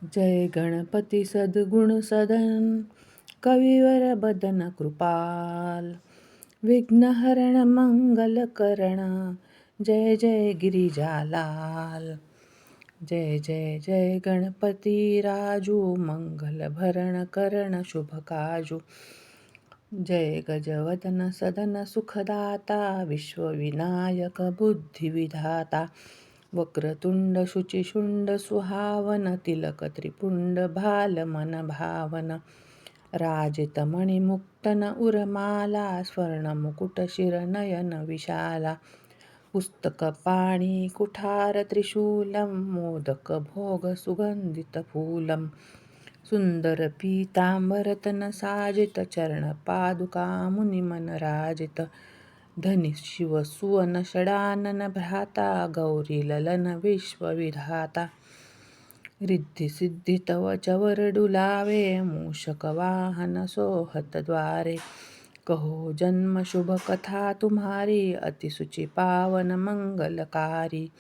जय गणपती सद्गुण सदन कविवर बदन कृपाल विघ्नहरण मंगलकरण जय जय गिरिजालाल जय जय जय गणपती राजू मंगल भरण करण शुभ काजू जय गजवदन सदन सुखदाता विश्वविनायक बुद्धिविधाता वक्रतुंड शुचिशुंड सुहावन तिलक त्रिपुंड भाल मन भावन राजित मणिमुक्तन उरमाला स्वर्ण मुकुट शिरनयन विशाला पुस्तक पाणी कुठार त्रिशूलम मोदक भोग सुगंधित फूलम सुंदर पीतांबरतन साजित चरण पादुका मुनिमन राजित धनी शिव सुवन षडानन भ्राता गौरी ललन विश्वविधाता रिद्धी सिद्धी तव चवर डुलावे मूषक वाहन सोहत द्वारे कहो जन्म शुभ कथा तुम्हारी अति सुचि पावन मंगलकारी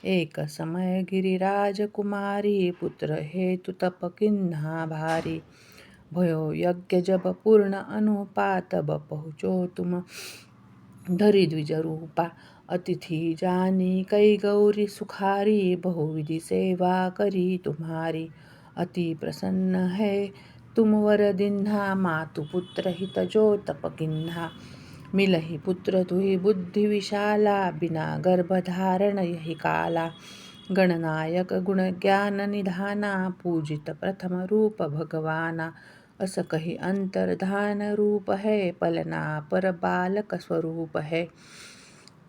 एक समय गिरिराज कुमारी पुत्र हेतु तप किन्हा भारी भयो यज्ञ जब पूर्ण अनुपात तब पहुँचो तुम धरि द्विज रूपा अतिथि जानी कई गौरी सुखारी बहुविधि सेवा करी तुम्हारी अति प्रसन्न है तुम वर दिन्हा मातु पुत्र हित जो तप किन्हा मिलहि पुत्र तुहि बुद्धि विशाला बिना गर्भ धारण यही काला गणनायक गुण ज्ञान निधाना पूजित प्रथम रूप भगवाना अस कही अंतर्धान रूप है पलना पर बालक स्वरूप है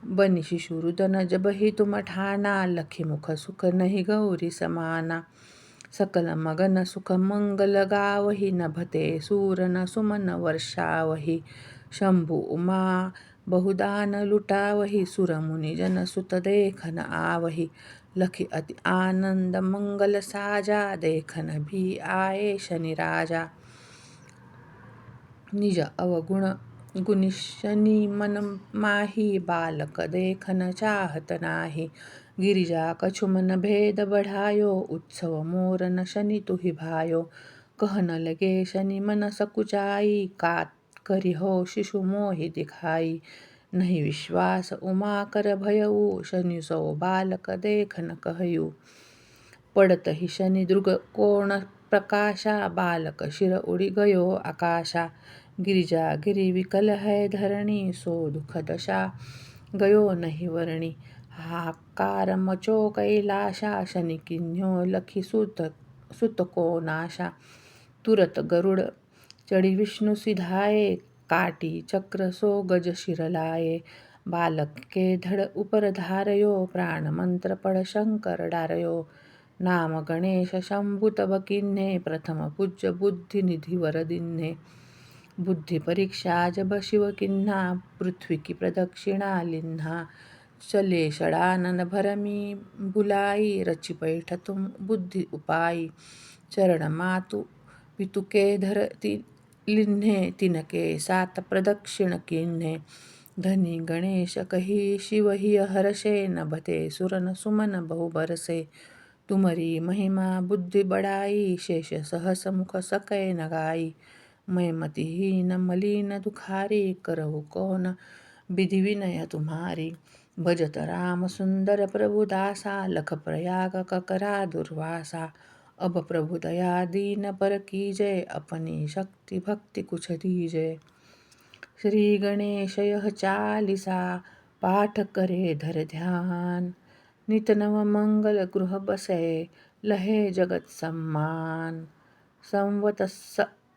बनि शिशुरुदन जब ही तुम ठाना लखी मुख सुख नहीं गौरी समाना सकल मगन सुख मंगल गावही नभते सूर न सुमन वर्षावही शंभु उमा बहुदान लुटावही सुर मुनि जन सुत देखन आवही लखी अति आनंद मंगल साजा देखन भी आए शनि राजा निज अवगुण गुणी शनि मन माही बालक देखन चाहत नाही गिरिजा कछु मन भेद बढ़ायो उत्सव मोरन शनि तुहि भायो कहन लगे शनि मन सकुचाई कात करी हो शिशु मोहि दिखाई नहीं विश्वास उमा कर भयऊ शनि सो बालक देखन कहयू पडत ही शनि दृग कोण प्रकाशा बालक शिर उडी गयो आकाशा गिरिजा गिरी विकल है धरणी सो दुख दशा गयो नहीं वर्णी हाकार मचो कैलाशा शनि किन्ह्यो लखी सुत को नाशा तुरत गरुड चढ़ी विष्णु सिधाए काटी चक्र सो गज शिर लाए बालक के धड़ उपर धारयो प्राण मंत्र पढ़ शंकर डारयो नाम गणेश शंभु तब किन्हे प्रथम पूज्य बुद्धि निधि वर दिन्हे बुद्धि परीक्षा जब शिव किन्हा पृथ्वी की प्रदक्षिणा लिन्हा चले षडानन भरमी बुलाई रचि पैठ तुम बुद्धि उपाई चरण मातु पितु के धर लिन्हे तिनके सात प्रदक्षिण किन्हे धनी गणेश कही शिव ही हर्षे नभते सुरन सुमन बहु बरसे तुमरी महिमा बुद्धि बढ़ाई शेष सहस मुख सकै नगाई मैं मतिहीन मलिन दुखारी करहु कौन विधि विनय तुम्हारी भजत राम सुंदर प्रभु दासा लख प्रयाग ककरा दुर्वासा अब प्रभु दया दीन पर कीजय अपनी शक्ति भक्ति कुछ दीजय श्री गणेश यह चालीसा पाठ करे धर ध्यान नित नव मंगल गृह बसे लहे जगत सम्मान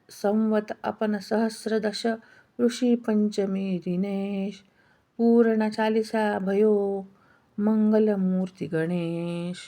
संवत अपन सहस्रदश ऋषी पंचमी दिनेश पूर्ण चालीसा भयो मंगल मूर्ति गणेश।